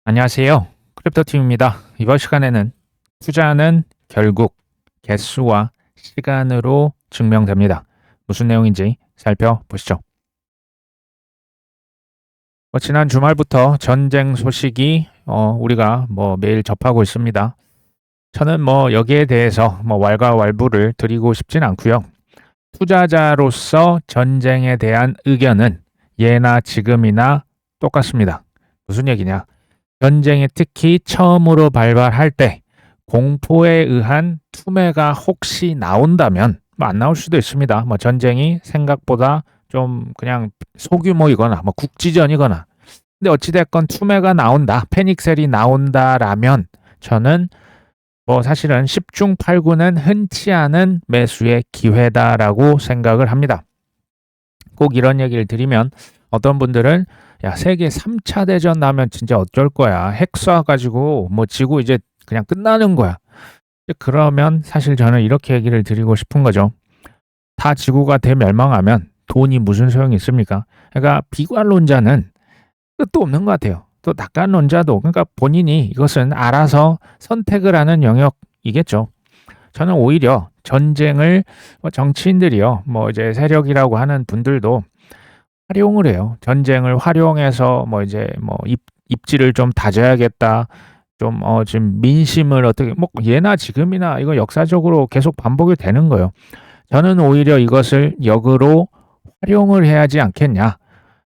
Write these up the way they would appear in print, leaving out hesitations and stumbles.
안녕하세요. 크립토팀입니다. 이번 시간에는 투자는 결국 개수와 시간으로 증명됩니다. 무슨 내용인지 살펴보시죠. 지난 주말부터 전쟁 소식이 우리가 매일 접하고 있습니다. 저는 여기에 대해서 왈가왈부를 드리고 싶진 않고요. 투자자로서 전쟁에 대한 의견은 예나 지금이나 똑같습니다. 무슨 얘기냐? 전쟁이 특히 처음으로 발발할 때 공포에 의한 투매가 혹시 나온다면 안 나올 수도 있습니다. 전쟁이 생각보다 좀 그냥 소규모이거나 국지전이거나 근데 어찌됐건 투매가 나온다, 패닉셀이 나온다라면 저는 사실은 10중 8구는 흔치 않은 매수의 기회다라고 생각을 합니다. 꼭 이런 얘기를 드리면 어떤 분들은 야, 세계 3차 대전 나면 진짜 어쩔 거야. 핵 쏴가지고 지구 이제 그냥 끝나는 거야. 그러면 사실 저는 이렇게 얘기를 드리고 싶은 거죠. 다 지구가 대멸망하면 돈이 무슨 소용이 있습니까? 그러니까 비관론자는 끝도 없는 것 같아요. 또 낙관론자도 그러니까 본인이 이것은 알아서 선택을 하는 영역이겠죠. 저는 오히려 전쟁을 정치인들이요, 이제 세력이라고 하는 분들도 활용을 해요. 전쟁을 활용해서 입지를 좀 다져야겠다. 좀 지금 민심을 어떻게 예나 지금이나 이거 역사적으로 계속 반복이 되는 거예요. 저는 오히려 이것을 역으로 활용을 해야지 않겠냐.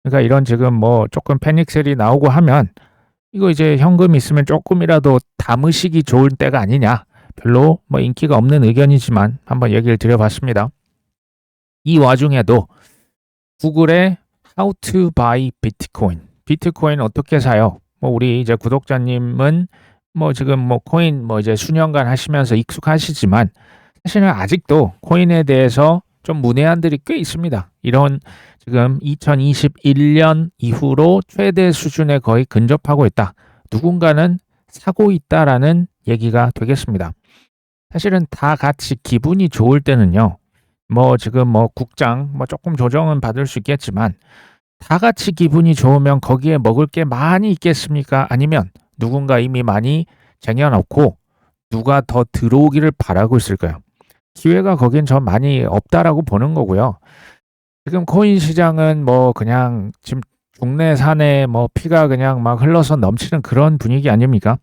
그러니까 이런 지금 조금 패닉셀이 나오고 하면 이거 이제 현금 있으면 조금이라도 담으시기 좋은 때가 아니냐. 별로 인기가 없는 의견이지만 한번 얘기를 드려봤습니다. 이 와중에도 구글의 How to buy Bitcoin. 비트코인 어떻게 사요? 우리 이제 구독자님은 지금 코인 이제 수년간 하시면서 익숙하시지만 사실은 아직도 코인에 대해서 좀 문외한들이 꽤 있습니다. 이런 지금 2021년 이후로 최대 수준에 거의 근접하고 있다. 누군가는 사고 있다라는 얘기가 되겠습니다. 사실은 다 같이 기분이 좋을 때는요. 지금 국장 조금 조정은 받을 수 있겠지만 다 같이 기분이 좋으면 거기에 먹을 게 많이 있겠습니까? 아니면 누군가 이미 많이 쟁여놓고 누가 더 들어오기를 바라고 있을까요? 기회가 거긴 전 많이 없다라고 보는 거고요. 지금 코인 시장은 그냥 지금 국내 산에 피가 그냥 막 흘러서 넘치는 그런 분위기 아닙니까?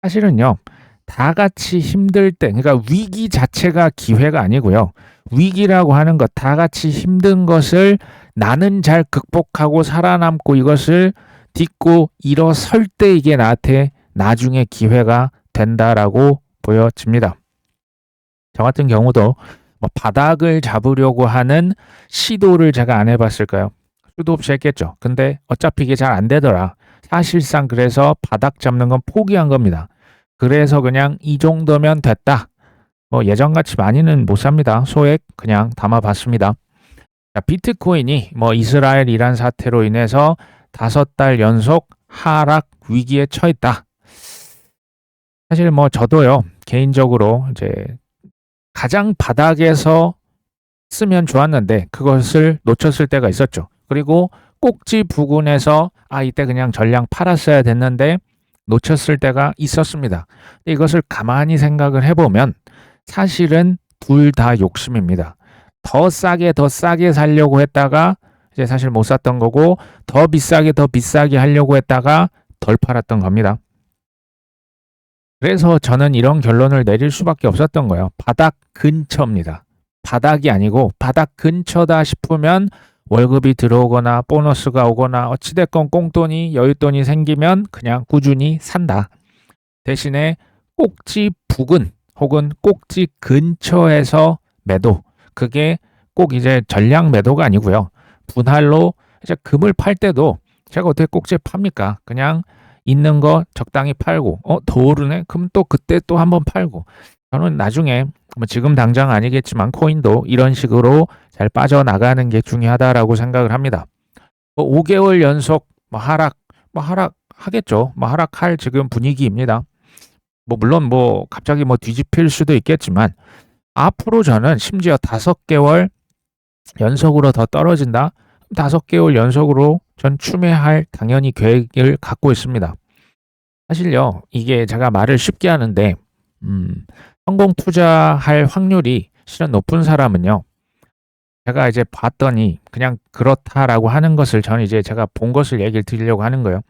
사실은요. 다 같이 힘들 때, 그러니까 위기 자체가 기회가 아니고요. 위기라고 하는 것, 다 같이 힘든 것을 나는 잘 극복하고 살아남고 이것을 딛고 일어설 때 이게 나한테 나중에 기회가 된다라고 보여집니다. 저 같은 경우도 바닥을 잡으려고 하는 시도를 제가 안 해봤을까요? 수도 없이 했겠죠. 근데 어차피 이게 잘 안 되더라. 사실상 그래서 바닥 잡는 건 포기한 겁니다. 그래서 그냥 이 정도면 됐다. 예전같이 많이는 못 삽니다. 소액 그냥 담아봤습니다. 자, 비트코인이 이스라엘 이란 사태로 인해서 5달 연속 하락 위기에 처했다. 사실 저도요 개인적으로 이제 가장 바닥에서 쓰면 좋았는데 그것을 놓쳤을 때가 있었죠. 그리고 꼭지 부근에서 이때 그냥 전량 팔았어야 됐는데 놓쳤을 때가 있었습니다. 이것을 가만히 생각을 해보면 사실은 둘 다 욕심입니다. 더 싸게 살려고 했다가 이제 사실 못 샀던 거고 더 비싸게 하려고 했다가 덜 팔았던 겁니다. 그래서 저는 이런 결론을 내릴 수밖에 없었던 거예요. 바닥 근처입니다. 바닥이 아니고 바닥 근처다 싶으면 월급이 들어오거나 보너스가 오거나 어찌됐건 꽁돈이 여윳돈이 생기면 그냥 꾸준히 산다. 대신에 꼭지 부근 혹은 꼭지 근처에서 매도. 그게 꼭 이제 전량 매도가 아니고요. 분할로 이제 금을 팔 때도 제가 어떻게 꼭지에 팝니까? 그냥 있는 거 적당히 팔고 더 오르네? 그럼 또 그때 또 한번 팔고 저는 나중에 지금 당장 아니겠지만 코인도 이런 식으로 잘 빠져나가는 게 중요하다라고 생각을 합니다. 5개월 연속 하락 하겠죠. 하락할 지금 분위기입니다. 물론 갑자기 뒤집힐 수도 있겠지만 앞으로 저는 심지어 5개월 연속으로 더 떨어진다. 5개월 연속으로 전 추매할 당연히 계획을 갖고 있습니다. 사실요, 이게 제가 말을 쉽게 하는데, 성공 투자할 확률이 실은 높은 사람은요, 제가 이제 봤더니 그냥 그렇다라고 하는 것을 저는 이제 제가 본 것을 얘기를 드리려고 하는 거예요.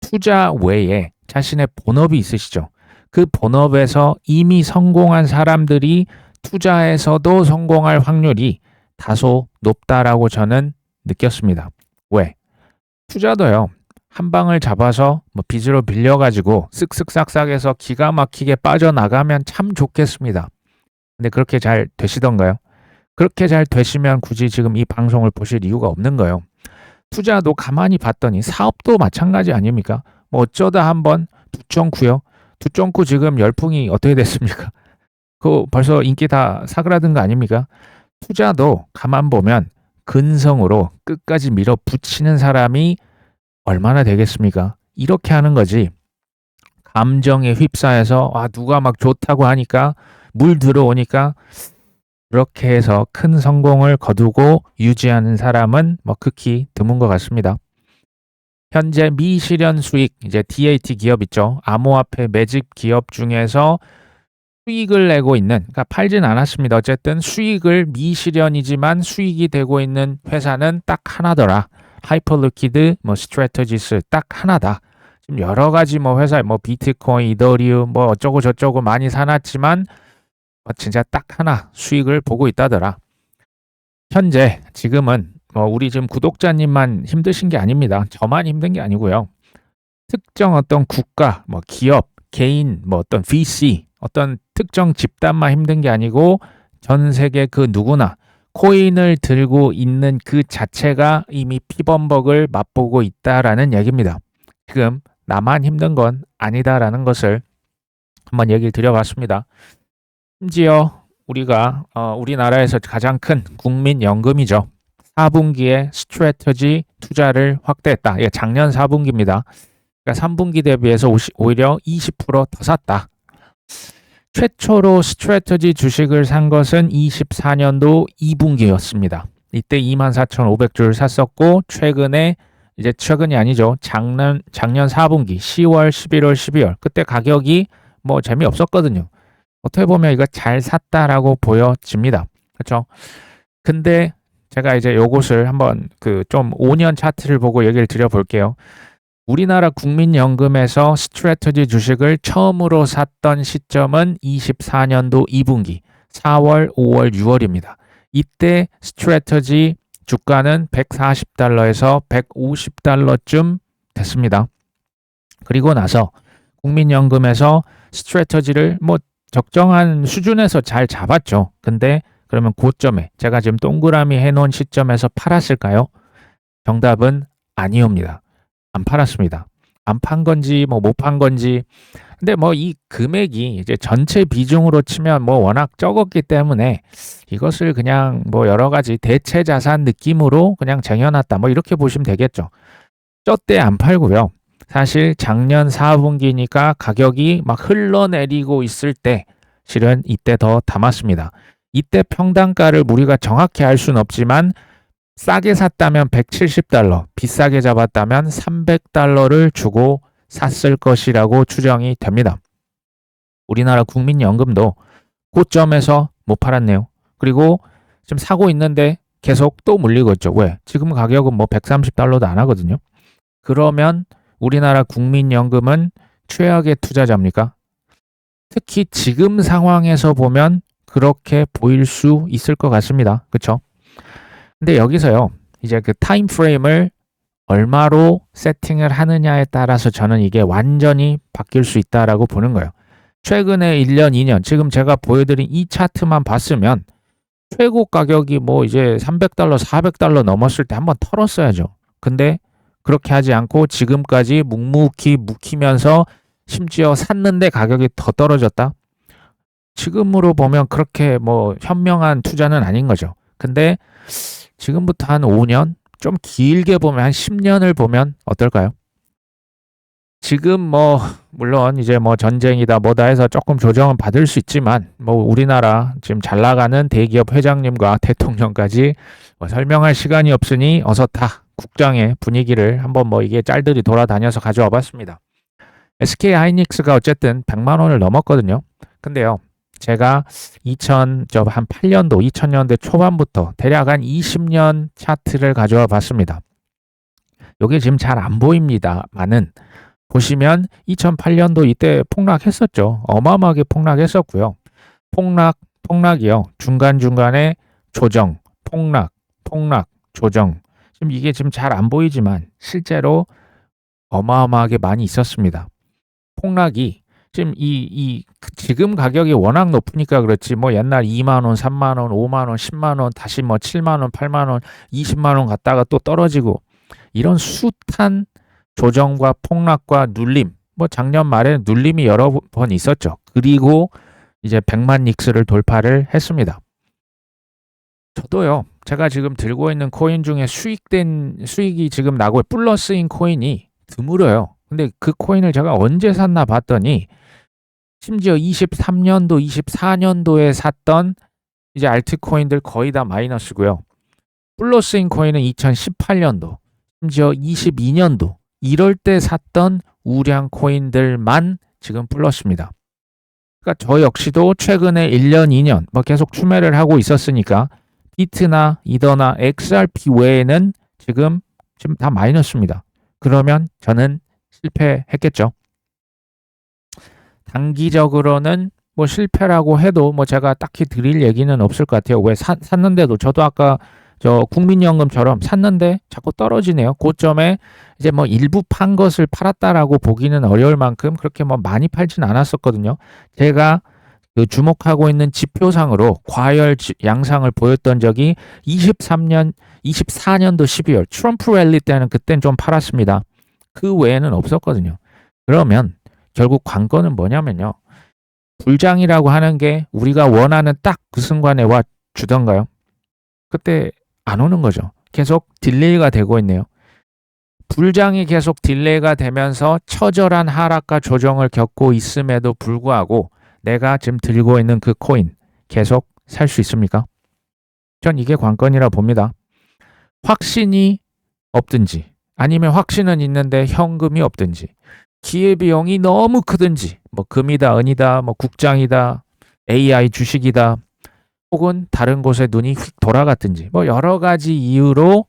투자 외에 자신의 본업이 있으시죠. 그 본업에서 이미 성공한 사람들이 투자에서도 성공할 확률이 다소 높다라고 저는 느꼈습니다. 왜? 투자도요. 한 방을 잡아서 뭐 빚으로 빌려가지고 쓱쓱 싹싹해서 기가 막히게 빠져나가면 참 좋겠습니다. 근데 그렇게 잘 되시던가요? 그렇게 잘 되시면 굳이 지금 이 방송을 보실 이유가 없는 거예요. 투자도 가만히 봤더니 사업도 마찬가지 아닙니까? 뭐 어쩌다 한번 두정쿠요. 두정쿠 지금 열풍이 어떻게 됐습니까? 그거 벌써 인기 다 사그라든 거 아닙니까? 투자도 가만 보면 근성으로 끝까지 밀어붙이는 사람이 얼마나 되겠습니까? 이렇게 하는 거지. 감정에 휩싸여서 누가 막 좋다고 하니까 물 들어오니까 그렇게 해서 큰 성공을 거두고 유지하는 사람은 뭐 극히 드문 것 같습니다. 현재 미실현 수익, 이제 DAT 기업 있죠. 암호화폐 매집 기업 중에서 수익을 내고 있는, 그러니까 팔진 않았습니다. 어쨌든 수익을 미실현이지만 수익이 되고 있는 회사는 딱 하나더라. 하이퍼리퀴드, 뭐 스트래터지스 딱 하나다. 지금 여러 가지 뭐 회사, 뭐 비트코인, 이더리움, 뭐 어쩌고 저쩌고 많이 사놨지만 진짜 딱 하나 수익을 보고 있다더라. 현재 지금은 우리 지금 구독자님만 힘드신 게 아닙니다. 저만 힘든 게 아니고요. 특정 어떤 국가, 뭐 기업, 개인, 뭐 어떤 VC, 어떤 특정 집단만 힘든 게 아니고 전 세계 그 누구나 코인을 들고 있는 그 자체가 이미 피범벅을 맛보고 있다라는 얘기입니다. 지금 나만 힘든 건 아니다라는 것을 한번 얘기를 드려봤습니다. 심지어 우리가 우리나라에서 가장 큰 국민연금이죠. 4분기에 스트래터지 투자를 확대했다. 이게 작년 4분기입니다. 그러니까 3분기 대비해서 오히려 20%더 샀다. 최초로 스트래터지 주식을 산 것은 24년도 2분기였습니다. 이때 24,500주를 샀었고 최근에 이제 최근이 아니죠. 작년 4분기 10월, 11월, 12월 그때 가격이 뭐 재미없었거든요. 어떻게 보면 이거 잘 샀다라고 보여집니다. 그렇죠? 근데 제가 이제 요것을 한번 좀 5년 차트를 보고 얘기를 드려볼게요. 우리나라 국민연금에서 스트래터지 주식을 처음으로 샀던 시점은 24년도 2분기 4월, 5월, 6월입니다. 이때 스트래터지 주가는 140달러에서 150달러쯤 됐습니다. 그리고 나서 국민연금에서 스트래터지를 뭐 적정한 수준에서 잘 잡았죠. 근데 그러면 고점에 제가 지금 동그라미 해놓은 시점에서 팔았을까요? 정답은 아니옵니다. 안 팔았습니다. 안 판 건지 뭐 못 판 건지. 근데 뭐 이 금액이 이제 전체 비중으로 치면 뭐 워낙 적었기 때문에 이것을 그냥 뭐 여러 가지 대체 자산 느낌으로 그냥 쟁여놨다. 뭐 이렇게 보시면 되겠죠. 저 때 안 팔고요. 사실 작년 4분기니까 가격이 막 흘러내리고 있을 때 실은 이때 더 담았습니다. 이때 평단가를 우리가 정확히 알 수는 없지만 싸게 샀다면 170달러, 비싸게 잡았다면 300달러를 주고 샀을 것이라고 추정이 됩니다. 우리나라 국민연금도 고점에서 못 팔았네요. 그리고 지금 사고 있는데 계속 또 물리고 있죠. 왜? 지금 가격은 뭐 130달러도 안 하거든요. 그러면 우리나라 국민연금은 최악의 투자자입니까? 특히 지금 상황에서 보면 그렇게 보일 수 있을 것 같습니다. 그렇죠? 근데 여기서요. 이제 그 타임 프레임을 얼마로 세팅을 하느냐에 따라서 저는 이게 완전히 바뀔 수 있다라고 보는 거예요. 최근에 1년, 2년 지금 제가 보여드린 이 차트만 봤으면 최고 가격이 뭐 이제 300달러, 400달러 넘었을 때 한번 털었어야죠. 근데 그렇게 하지 않고 지금까지 묵묵히 묵히면서 심지어 샀는데 가격이 더 떨어졌다? 지금으로 보면 그렇게 뭐 현명한 투자는 아닌 거죠. 근데 지금부터 한 5년, 좀 길게 보면 한 10년을 보면 어떨까요? 지금 뭐 물론 이제 뭐 전쟁이다 뭐다 해서 조금 조정은 받을 수 있지만 뭐 우리나라 지금 잘 나가는 대기업 회장님과 대통령까지 뭐 설명할 시간이 없으니 어서 다 국장의 분위기를 한번 뭐 이게 짤들이 돌아다녀서 가져와 봤습니다. SK 하이닉스가 어쨌든 100만 원을 넘었거든요. 근데요. 제가 한 8년도, 2000년대 초반부터 대략 한 20년 차트를 가져와 봤습니다. 여기 지금 잘 안 보입니다만은 보시면 2008년도 이때 폭락했었죠. 어마어마하게 폭락했었고요. 폭락이요. 중간중간에 조정, 폭락, 조정. 지금 잘 안 보이지만 실제로 어마어마하게 많이 있었습니다. 폭락이 지금 가격이 워낙 높으니까 그렇지 뭐 옛날 2만 원, 3만 원, 5만 원, 10만 원, 다시 뭐 7만 원, 8만 원, 20만 원 갔다가 또 떨어지고 이런 숱한 조정과 폭락과 눌림, 뭐 작년 말에 눌림이 여러 번 있었죠. 그리고 이제 100만 닉스를 돌파를 했습니다. 저도요. 제가 지금 들고 있는 코인 중에 수익이 지금 나고 플러스인 코인이 드물어요. 근데 그 코인을 제가 언제 샀나 봤더니 심지어 23년도, 24년도에 샀던 이제 알트코인들 거의 다 마이너스고요. 플러스인 코인은 2018년도, 심지어 22년도 이럴 때 샀던 우량 코인들만 지금 플러스입니다. 그러니까 저 역시도 최근에 1년, 2년 뭐 계속 추매를 하고 있었으니까 비트나 이더나 XRP 외에는 지금 다 마이너스입니다. 그러면 저는 실패했겠죠. 단기적으로는 뭐 실패라고 해도 뭐 제가 딱히 드릴 얘기는 없을 것 같아요. 왜 샀는데도 저도 아까 저 국민연금처럼 샀는데 자꾸 떨어지네요. 고점에 이제 뭐 일부 판 것을 팔았다라고 보기는 어려울 만큼 그렇게 뭐 많이 팔진 않았었거든요. 제가 그 주목하고 있는 지표상으로 과열 양상을 보였던 적이 24년도 12월 트럼프 랠리 때는 그땐 좀 팔았습니다. 그 외에는 없었거든요. 그러면 결국 관건은 뭐냐면요. 불장이라고 하는 게 우리가 원하는 딱 그 순간에 와 주던가요? 그때 안 오는 거죠. 계속 딜레이가 되고 있네요. 불장이 계속 딜레이가 되면서 처절한 하락과 조정을 겪고 있음에도 불구하고 내가 지금 들고 있는 그 코인 계속 살 수 있습니까? 전 이게 관건이라 봅니다. 확신이 없든지 아니면 확신은 있는데 현금이 없든지 기회비용이 너무 크든지 뭐 금이다 은이다 뭐 국장이다 AI 주식이다 혹은 다른 곳에 눈이 휙 돌아갔든지 뭐 여러 가지 이유로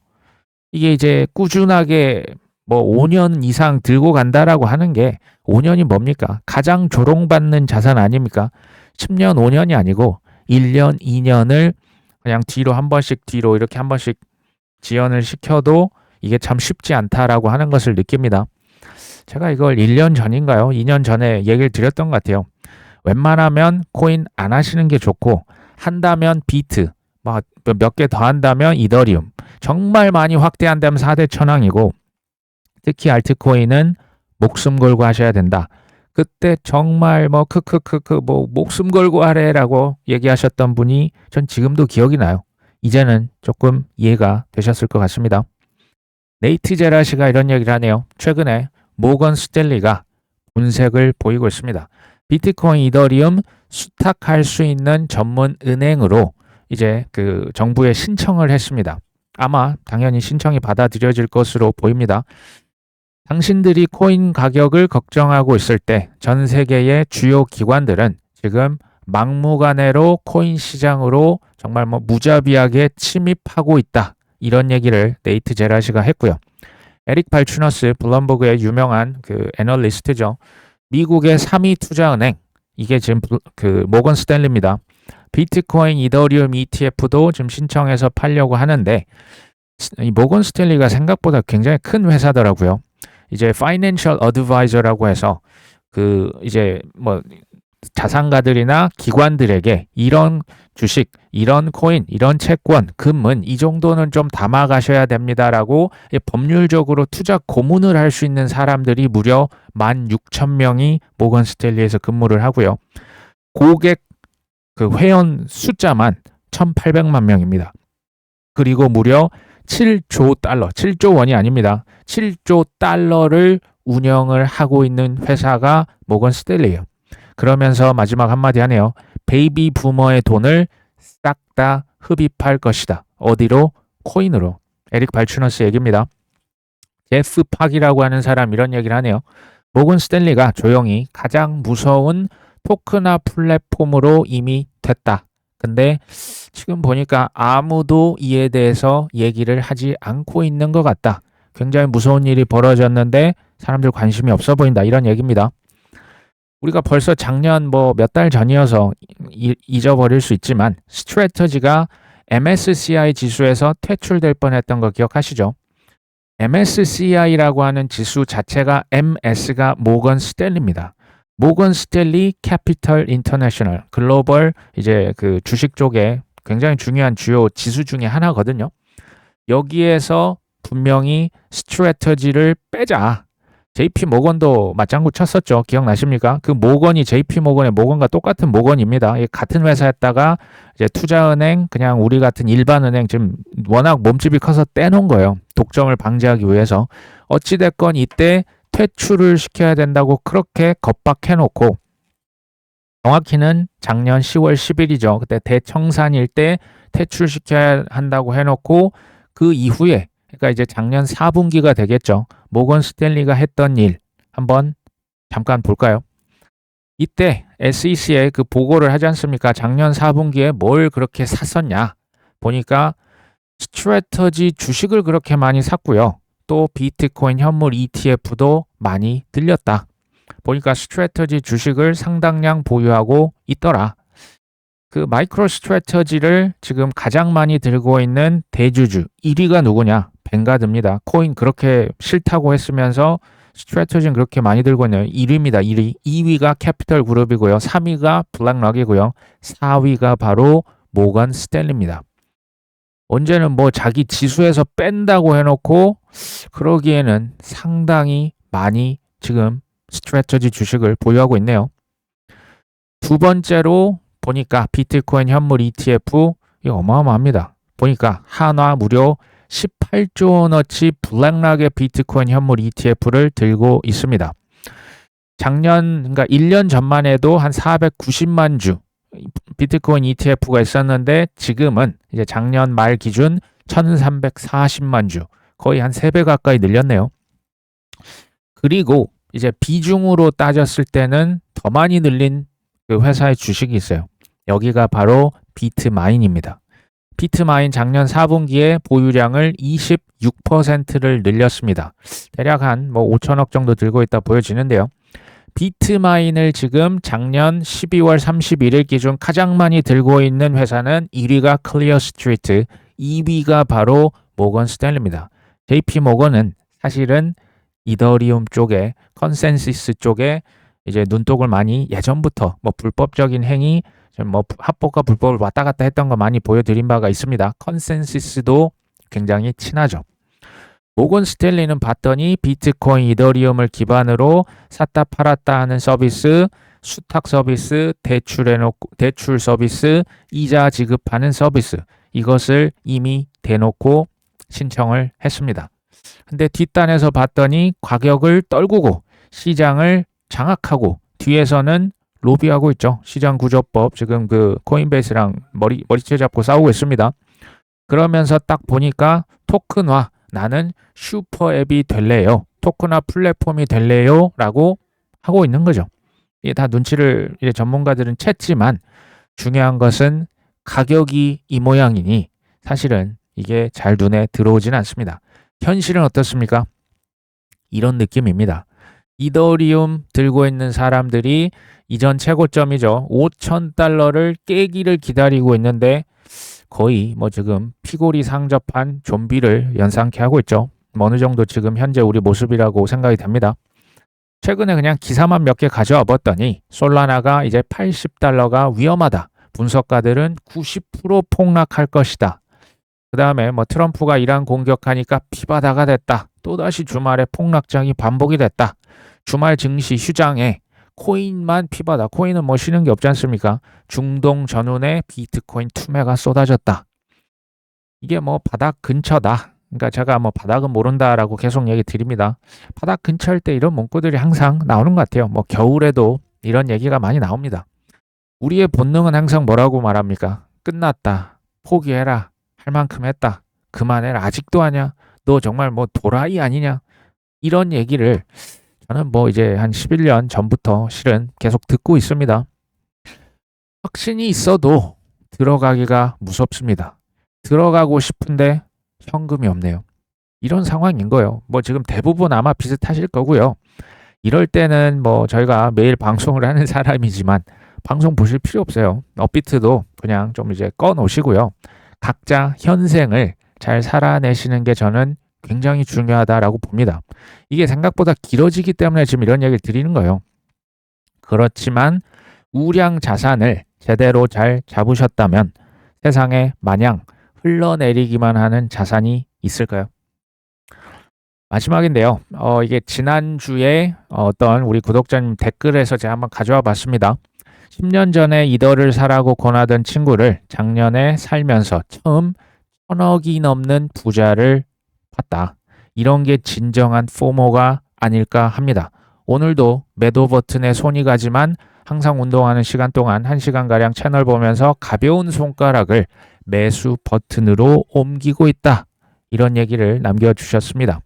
이게 이제 꾸준하게 뭐 5년 이상 들고 간다라고 하는 게 5년이 뭡니까? 가장 조롱받는 자산 아닙니까? 10년, 5년이 아니고 1년, 2년을 그냥 한 번씩 뒤로 이렇게 한 번씩 지연을 시켜도 이게 참 쉽지 않다라고 하는 것을 느낍니다. 제가 이걸 1년 전인가요? 2년 전에 얘기를 드렸던 것 같아요. 웬만하면 코인 안 하시는 게 좋고 한다면 비트, 몇 개 더 한다면 이더리움, 정말 많이 확대한다면 4대 천왕이고 특히 알트코인은 목숨 걸고 하셔야 된다. 그때 정말 뭐 목숨 걸고 하래라고 얘기하셨던 분이 전 지금도 기억이 나요. 이제는 조금 이해가 되셨을 것 같습니다. 네이트 제라시가 이런 얘기를 하네요. 최근에 모건 스탠리가 분색을 보이고 있습니다. 비트코인, 이더리움 수탁할 수 있는 전문 은행으로 이제 그 정부에 신청을 했습니다. 아마 당연히 신청이 받아들여질 것으로 보입니다. 당신들이 코인 가격을 걱정하고 있을 때 전 세계의 주요 기관들은 지금 막무가내로 코인 시장으로 정말 뭐 무자비하게 침입하고 있다. 이런 얘기를 네이트 제라시가 했고요. 에릭 발추너스 블룸버그의 유명한 그 애널리스트죠. 미국의 3위 투자은행 이게 지금 그 모건 스탠리입니다. 비트코인, 이더리움 ETF도 지금 신청해서 팔려고 하는데 이 모건 스탠리가 생각보다 굉장히 큰 회사더라고요. 이제 파이낸셜 어드바이저라고 해서 그 이제 뭐 자산가들이나 기관들에게 이런 주식, 이런 코인, 이런 채권, 금은 이 정도는 좀 담아 가셔야 됩니다라고 법률적으로 투자 고문을 할 수 있는 사람들이 무려 16,000명이 모건 스탠리에서 근무를 하고요. 고객 그 회원 숫자만 1,800만 명입니다. 그리고 무려 7조 달러, 7조 원이 아닙니다. 7조 달러를 운영을 하고 있는 회사가 모건 스탠리예요. 그러면서 마지막 한마디 하네요. 베이비 부머의 돈을 싹 다 흡입할 것이다. 어디로? 코인으로. 에릭 발추너스 얘기입니다. 제프 팍이라고 하는 사람 이런 얘기를 하네요. 모건 스탠리가 조용히 가장 무서운 토크나 플랫폼으로 이미 됐다. 근데 지금 보니까 아무도 이에 대해서 얘기를 하지 않고 있는 것 같다. 굉장히 무서운 일이 벌어졌는데 사람들 관심이 없어 보인다. 이런 얘기입니다. 우리가 벌써 작년 뭐 몇 달 전이어서 잊어버릴 수 있지만 스트래터지가 MSCI 지수에서 퇴출될 뻔했던 거 기억하시죠? MSCI라고 하는 지수 자체가 MS가 모건 스탠리입니다. 모건 스탠리 캐피털 인터내셔널 글로벌 이제 그 주식 쪽에 굉장히 중요한 주요 지수 중에 하나거든요. 여기에서 분명히 스트래터지를 빼자. JP 모건도 맞장구 쳤었죠. 기억나십니까? 그 모건이 JP 모건의 모건과 똑같은 모건입니다. 같은 회사였다가 이제 투자은행 그냥 우리 같은 일반 은행 지금 워낙 몸집이 커서 떼놓은 거예요. 독점을 방지하기 위해서. 어찌됐건 이때 퇴출을 시켜야 된다고 그렇게 겁박해놓고 정확히는 작년 10월 10일이죠. 그때 대청산일 때 퇴출시켜야 한다고 해놓고 그 이후에 그러니까 이제 작년 4분기가 되겠죠. 모건 스탠리가 했던 일 한번 잠깐 볼까요? 이때 SEC에 그 보고를 하지 않습니까? 작년 4분기에 뭘 그렇게 샀었냐? 보니까 스트래터지 주식을 그렇게 많이 샀고요. 또 비트코인 현물 ETF도 많이 들렸다. 보니까 스트래터지 주식을 상당량 보유하고 있더라. 그 마이크로 스트래터지를 지금 가장 많이 들고 있는 대주주 1위가 누구냐? 뱅가드입니다. 코인 그렇게 싫다고 했으면서 스트래터지는 그렇게 많이 들고 있네요. 1위입니다. 1위. 2위가 캐피털 그룹이고요. 3위가 블랙락이고요. 4위가 바로 모건 스탠리입니다. 언제는 뭐 자기 지수에서 뺀다고 해놓고 그러기에는 상당히 많이 지금 스트래터지 주식을 보유하고 있네요. 두 번째로 보니까 비트코인 현물 ETF 이거 어마어마합니다. 보니까 한화 무려 18조 원어치 블랙락의 비트코인 현물 ETF를 들고 있습니다. 작년 그러니까 1년 전만 해도 한 490만 주 비트코인 ETF가 있었는데 지금은 이제 작년 말 기준 1340만 주 거의 한 3배 가까이 늘렸네요. 그리고 이제 비중으로 따졌을 때는 더 많이 늘린 그 회사의 주식이 있어요. 여기가 바로 비트마인입니다. 비트마인 작년 4분기에 보유량을 26%를 늘렸습니다. 대략 한 뭐 5천억 정도 들고 있다 보여지는데요. 비트마인을 지금 작년 12월 31일 기준 가장 많이 들고 있는 회사는 1위가 클리어 스트리트, 2위가 바로 모건 스탠리입니다. JP 모건은 사실은 이더리움 쪽에 컨센시스 쪽에 이제 눈독을 많이 예전부터 뭐 불법적인 행위 뭐 합법과 불법을 왔다 갔다 했던 거 많이 보여드린 바가 있습니다. 컨센시스도 굉장히 친하죠. 모건 스탠리는 봤더니 비트코인, 이더리움을 기반으로 샀다 팔았다 하는 서비스, 수탁 서비스, 대출 서비스, 이자 지급하는 서비스 이것을 이미 대놓고 신청을 했습니다. 근데 뒷단에서 봤더니 가격을 떨구고 시장을 장악하고 뒤에서는 로비하고 있죠. 시장구조법 지금 그 코인베이스랑 머리채 잡고 싸우고 있습니다. 그러면서 딱 보니까 토큰화 나는 슈퍼앱이 될래요. 토큰화 플랫폼이 될래요. 라고 하고 있는 거죠. 이게 다 눈치를 이제 전문가들은 챘지만 중요한 것은 가격이 이 모양이니 사실은 이게 잘 눈에 들어오지는 않습니다. 현실은 어떻습니까? 이런 느낌입니다. 이더리움 들고 있는 사람들이 이전 최고점이죠. 5,000달러를 깨기를 기다리고 있는데 거의 뭐 지금 피골이 상접한 좀비를 연상케 하고 있죠. 뭐 어느 정도 지금 현재 우리 모습이라고 생각이 됩니다. 최근에 그냥 기사만 몇 개 가져와 봤더니 솔라나가 이제 80달러가 위험하다. 분석가들은 90% 폭락할 것이다. 그 다음에 뭐 트럼프가 이란 공격하니까 피바다가 됐다. 또다시 주말에 폭락장이 반복이 됐다. 주말 증시 휴장에 코인만 피바다. 코인은 뭐 쉬는 게 없지 않습니까? 중동 전운에 비트코인 투매가 쏟아졌다. 이게 뭐 바닥 근처다. 그러니까 제가 뭐 바닥은 모른다라고 계속 얘기 드립니다. 바닥 근처일 때 이런 문구들이 항상 나오는 것 같아요. 뭐 겨울에도 이런 얘기가 많이 나옵니다. 우리의 본능은 항상 뭐라고 말합니까? 끝났다. 포기해라. 할 만큼 했다. 그만해라. 아직도 하냐? 너 정말 뭐 도라이 아니냐? 이런 얘기를 저는 뭐 이제 한 11년 전부터 실은 계속 듣고 있습니다. 확신이 있어도 들어가기가 무섭습니다. 들어가고 싶은데 현금이 없네요. 이런 상황인 거예요. 뭐 지금 대부분 아마 비슷하실 거고요. 이럴 때는 뭐 저희가 매일 방송을 하는 사람이지만 방송 보실 필요 없어요. 업비트도 그냥 좀 이제 꺼 놓으시고요. 각자 현생을 잘 살아내시는 게 저는 굉장히 중요하다라고 봅니다. 이게 생각보다 길어지기 때문에 지금 이런 얘기를 드리는 거예요. 그렇지만 우량 자산을 제대로 잘 잡으셨다면 세상에 마냥 흘러내리기만 하는 자산이 있을까요? 마지막인데요. 이게 지난주에 어떤 우리 구독자님 댓글에서 제가 한번 가져와 봤습니다. 10년 전에 이더를 사라고 권하던 친구를 작년에 살면서 처음 1,000억이 넘는 부자를 봤다. 이런 게 진정한 포모가 아닐까 합니다. 오늘도 매도 버튼에 손이 가지만 항상 운동하는 시간 동안 1시간가량 채널 보면서 가벼운 손가락을 매수 버튼으로 옮기고 있다. 이런 얘기를 남겨주셨습니다.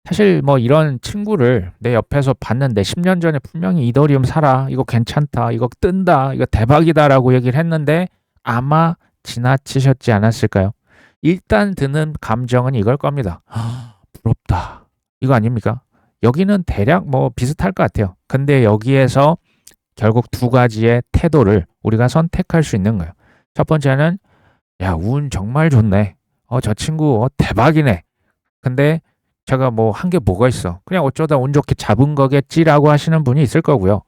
사실 뭐 이런 친구를 내 옆에서 봤는데 10년 전에 분명히 이더리움 사라, 이거 괜찮다, 이거 뜬다, 이거 대박이다라고 얘기를 했는데 아마 지나치셨지 않았을까요? 일단 드는 감정은 이걸 겁니다. 부럽다. 이거 아닙니까? 여기는 대략 뭐 비슷할 것 같아요. 근데 여기에서 결국 두 가지의 태도를 우리가 선택할 수 있는 거예요. 첫 번째는 야, 운 정말 좋네. 저 친구 대박이네. 근데 제가 뭐 한 게 뭐가 있어. 그냥 어쩌다 운 좋게 잡은 거겠지라고 하시는 분이 있을 거고요.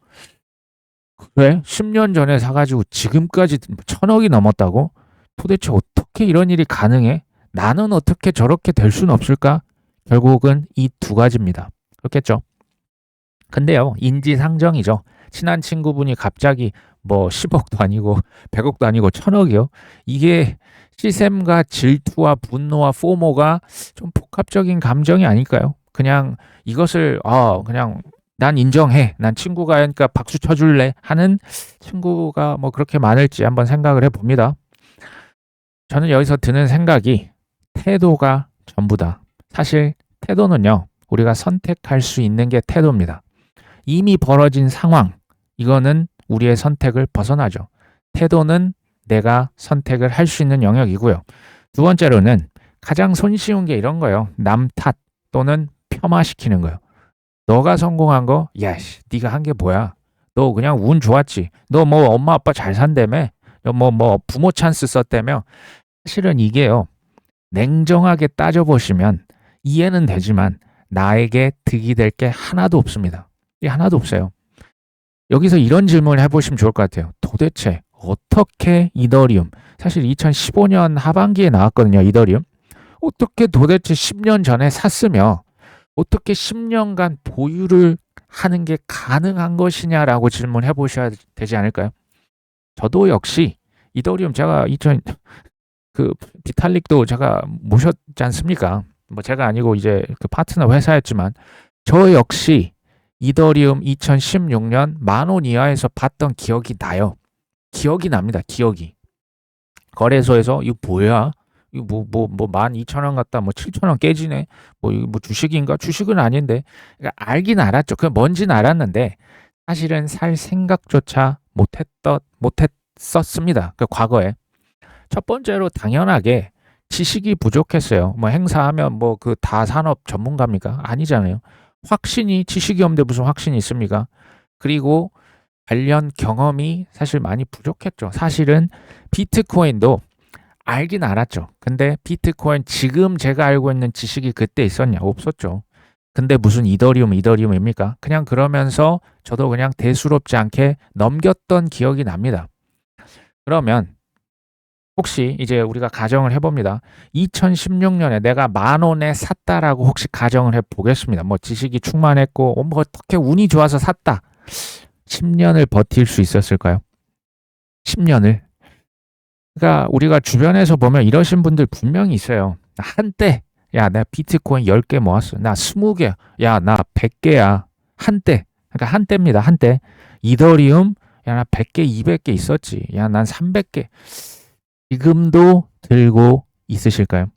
그래? 10년 전에 사가지고 지금까지 1,000억이 넘었다고? 도대체 어떻게 이런 일이 가능해? 나는 어떻게 저렇게 될 수는 없을까? 결국은 이 두 가지입니다. 그렇겠죠? 근데요, 인지상정이죠. 친한 친구분이 갑자기 뭐 10억도 아니고 100억도 아니고 1,000억이요? 이게 시샘과 질투와 분노와 포모가 좀 복합적인 감정이 아닐까요? 그냥 이것을 그냥 난 인정해. 난 친구가 하니까 박수 쳐줄래 하는 친구가 뭐 그렇게 많을지 한번 생각을 해봅니다. 저는 여기서 드는 생각이 태도가 전부다. 사실 태도는요, 우리가 선택할 수 있는 게 태도입니다. 이미 벌어진 상황, 이거는 우리의 선택을 벗어나죠. 태도는 내가 선택을 할 수 있는 영역이고요. 두 번째로는 가장 손쉬운 게 이런 거예요. 남 탓 또는 폄하시키는 거예요. 너가 성공한 거, 야씨, 네가 한 게 뭐야? 너 그냥 운 좋았지. 너 뭐 엄마 아빠 잘 산다며? 너 뭐 부모 찬스 썼다며? 사실은 이게요. 냉정하게 따져보시면 이해는 되지만 나에게 득이 될 게 하나도 없습니다. 이게 하나도 없어요. 여기서 이런 질문을 해보시면 좋을 것 같아요. 도대체 어떻게 이더리움, 사실 2015년 하반기에 나왔거든요. 이더리움. 어떻게 도대체 10년 전에 샀으며 어떻게 10년간 보유를 하는 게 가능한 것이냐라고 질문해 보셔야 되지 않을까요? 저도 역시 이더리움 제가 그 비탈릭도 제가 모셨지 않습니까? 뭐 제가 아니고 이제 그 파트너 회사였지만 저 역시 이더리움 2016년 10,000원 이하에서 봤던 기억이 나요. 기억이 납니다. 기억이. 거래소에서 이거 뭐야? 이거 뭐 12,000원 갖다 뭐 7,000원 깨지네. 뭐 이거 뭐 주식인가? 주식은 아닌데. 그러니까 알긴 알았죠. 그 뭔지는 알았는데 사실은 살 생각조차 못했었습니다. 그 과거에. 첫 번째로 당연하게 지식이 부족했어요. 뭐 행사하면 뭐 그 다 산업 전문가입니까? 아니잖아요. 확신이 지식이 없는데 무슨 확신이 있습니까? 그리고 관련 경험이 사실 많이 부족했죠. 사실은 비트코인도 알긴 알았죠. 근데 비트코인 지금 제가 알고 있는 지식이 그때 있었냐? 없었죠. 근데 무슨 이더리움입니까? 그냥 그러면서 저도 그냥 대수롭지 않게 넘겼던 기억이 납니다. 그러면 혹시 이제 우리가 가정을 해봅니다. 2016년에 내가 10,000원에 샀다라고 혹시 가정을 해보겠습니다. 뭐 지식이 충만했고 뭐 어떻게 운이 좋아서 샀다. 10년을 버틸 수 있었을까요? 10년을. 그러니까 우리가 주변에서 보면 이러신 분들 분명히 있어요. 한때 야, 나 비트코인 10개 모았어. 나 20개. 야, 나 100개야. 한때. 그러니까 한때입니다. 한때. 이더리움 야, 나 100개, 200개 있었지. 야, 난 300개. 지금도 들고 있으실까요?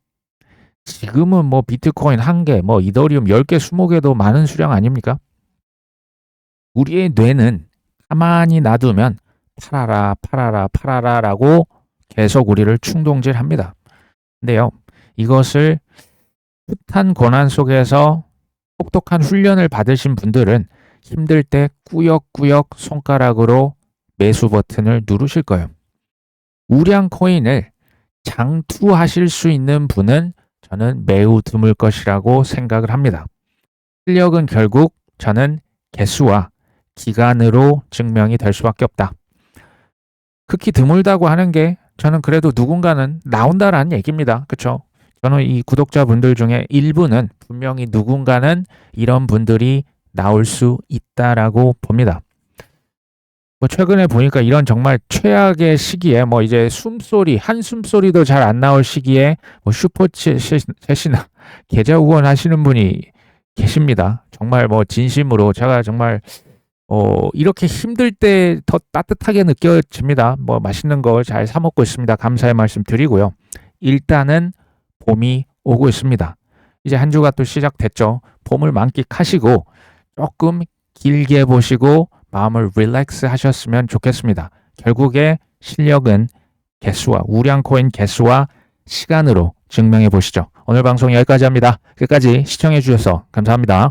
지금은 뭐 비트코인 1개, 뭐 이더리움 10개, 20개도 많은 수량 아닙니까? 우리의 뇌는 가만히 놔두면 팔아라, 팔아라, 팔아라라고 계속 우리를 충동질합니다. 근데요, 이것을 숱한 고난 속에서 혹독한 훈련을 받으신 분들은 힘들 때 꾸역꾸역 손가락으로 매수 버튼을 누르실 거예요. 우량 코인을 장투하실 수 있는 분은 저는 매우 드물 것이라고 생각을 합니다. 실력은 결국 저는 개수와 기간으로 증명이 될 수밖에 없다. 극히 드물다고 하는 게 저는 그래도 누군가는 나온다라는 얘기입니다. 그렇죠? 저는 이 구독자분들 중에 일부는 분명히 누군가는 이런 분들이 나올 수 있다라고 봅니다. 뭐 최근에 보니까 이런 정말 최악의 시기에 뭐 이제 숨소리, 한숨소리도 잘 안 나올 시기에 뭐 슈퍼챗이나 계좌 후원하시는 분이 계십니다. 정말 뭐 진심으로 제가 정말 이렇게 힘들 때 더 따뜻하게 느껴집니다. 뭐 맛있는 거 잘 사 먹고 있습니다. 감사의 말씀 드리고요. 일단은 봄이 오고 있습니다. 이제 한 주가 또 시작됐죠. 봄을 만끽하시고 조금 길게 보시고 마음을 릴렉스 하셨으면 좋겠습니다. 결국에 실력은 개수와 우량 코인 개수와 시간으로 증명해 보시죠. 오늘 방송 여기까지 합니다. 끝까지 시청해 주셔서 감사합니다.